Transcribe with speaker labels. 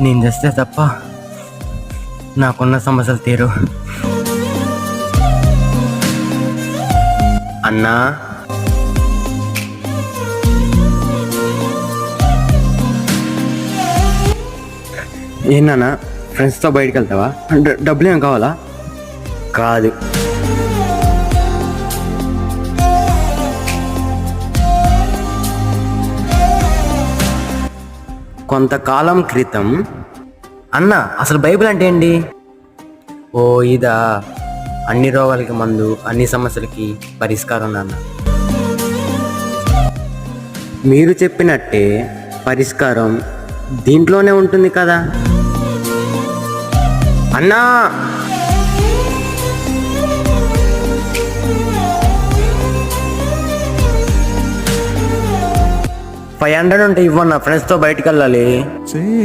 Speaker 1: నేను చేస్తే తప్ప నాకున్న సమస్యలు తీరు. అన్నా, ఏంటన్నా ఫ్రెండ్స్తో బయటకు వెళ్తావా? డబ్బులు ఏం కావాలా? కాదు, కొంతకాలం క్రితం. అన్న, అసలు బైబిల్ అంటే ఏంటి? ఓ ఇదా, అన్ని రోగాలకి మందు, అన్ని సమస్యలకి పరిష్కారం నాన్న. మీరు చెప్పినట్టే పరిష్కారం దీంట్లోనే ఉంటుంది కదా అన్నా. 500 ఉంటే ఇవ్వన్నా, ఫ్రెండ్స్తో బయటకు వెళ్ళాలి.